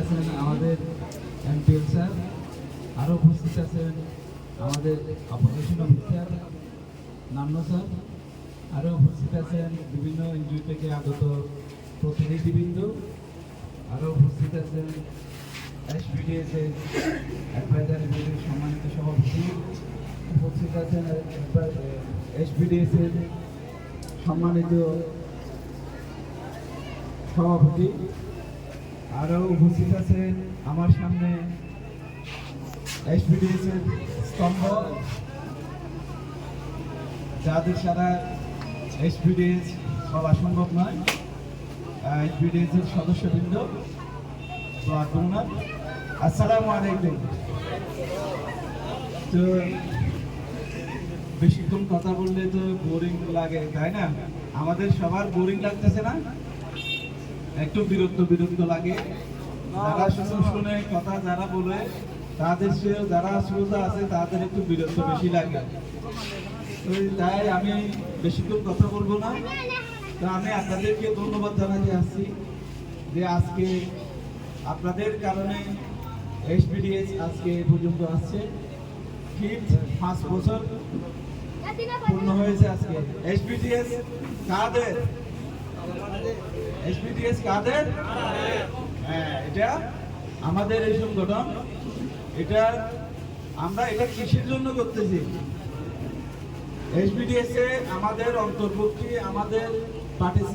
আছেন আমাদের MPL sir, আরও উপস্থিত আছেন আমাদের অপারেশন অফিসার নান্ন স্যার, আরও উপস্থিত আছেন বিভিন্ন এনজিও থেকে আগত প্রতিনিধিবৃন্দ, আরও উপস্থিত আছেন এসপিডিএস এর অ্যাডভাইজারি বোর্ডের সম্মানিত সভাপতি, উপস্থিত আছেন এসপিডিএস এর সম্মানিত সভাপতি, আরও উপস্থিত আছেন আমার সামনে এসপিডিএস এর স্তম্ভ, যাদের সারা এসপিডিএস বলা সম্ভব নয়, এসপিডিএস এর সদস্যবৃন্দ, আসসালামু আলাইকুম। তো বেশিক্ষণ কথা বললে তো বোরিং লাগে, তাই না? আমাদের সবার বোরিং লাগতেছে না? একটু বিরক্ত লাগে। যারা শুনে কথা যারা বলে তাদের চেয়ে যারা শ্রোতা আছে তাদের একটু বিরক্ত বেশি লাগে। তো তাই আমি বেশিক্ষণ কথা বলবো না। তো আমি আপনাদেরকে ধন্যবাদ জানাতে আসছি যে আজকে আপনাদের কারণে এসপিডিএস আজকে পর্যন্ত আসছে, ঠিক 5 বছর পূর্ণ হয়েছে আজকে। এসপিডিএস কাদের? এসপিডিএস কাদের? হ্যাঁ, এটা আমাদের এই সংগঠন। এটা আমরা এটা কিসের জন্য করতেছি? এসপিডিএস এ আমাদের অন্তর্ভুক্তি, আমাদের পার্টিসিপেট